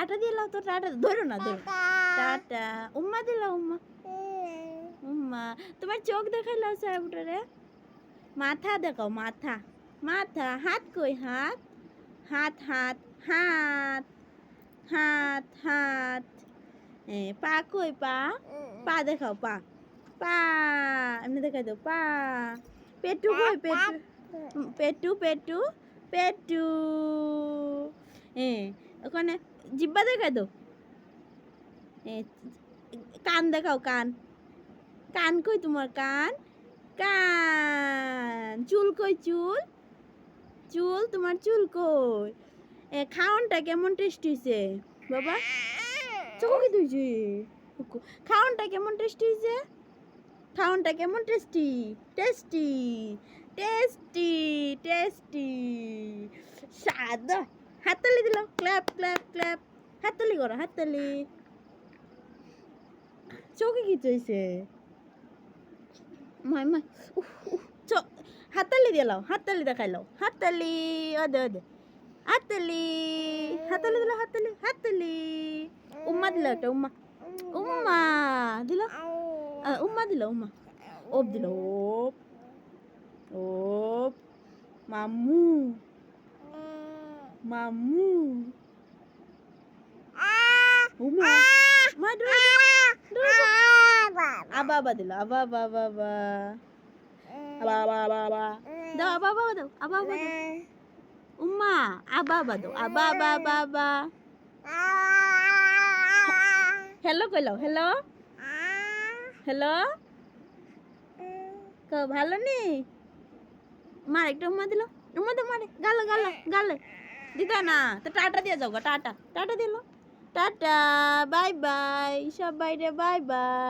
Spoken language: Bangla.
টাটা দিয়ে লাও তো, টাটা ধরো না, ধরো। টাটা। উম্মা দিলা, উম্মা। উম্মা। তোমার চোখ দেখাইলাও সাহেবটারে। মাথা দেখাও, মাথা। মাথা। হাত কই, হাত? হাত, হাত, হাত। হাত, হাত। পা কই, পা? পা দেখাও, পা। পা। এমনি দেখাই দাও, পা। পেটু কই, পেটু? পেটু, পেটু। পেটু। ওখানে জিব্বা দেখাই দাও। কান দেখাও, কান। কান কই তোমার, কান? কান। চুল কই, চুল? চুল, তোমার চুল কই? খাওনটা কেমন টেস্টি হয়েছে বাবা? চোখে তুইছি। খাওনটা কেমন টেস্টি হয়েছে? খাওনটা কেমন টেস্টি? Tasty, tasty, tasty. স্বাদ। হাততালি দিলাম, ক্ল্যাপ, ক্ল্যাপ, ক্ল্যাপ। হাততালি করো, হাততালি। চোখে কি চইছে? মাই মাই। হাততালি দিয়ে লাও, হাততালি দেখাইলাও, হাততালি। ওদে ওদে। হাততালি। হাততালি দিলা, হাততালি, হাততালি। উম্মা দিলা একটা, উম্মা। উম্মা দিলা। উম্মা দিলা, উম্মা। ওপ দিলা, ওপ। ওপ। মাম্মু। মাম্মু। উম্মা। মা ধরো, ধরো। আবা আবা দিলা, আবা আবা আবা আবা। আবা আবা আবা আবা। দাও, আবা আবা দাও, আবা আবা দাও। উম্মা, আবা আবা দাও, আবা আবা আবা আবা। হ্যালো কইলাও, হ্যালো। হ্যালো। ভালো নি? মার একটা উম্মা দিল। উম্মা তো মারে, গালে গালে গালে। দিদা না তো, টাটা দিয়ে যাও গা, টাটা। টাটা দিল। টাটা। বাই বাই সবাই রে, বাই বাই।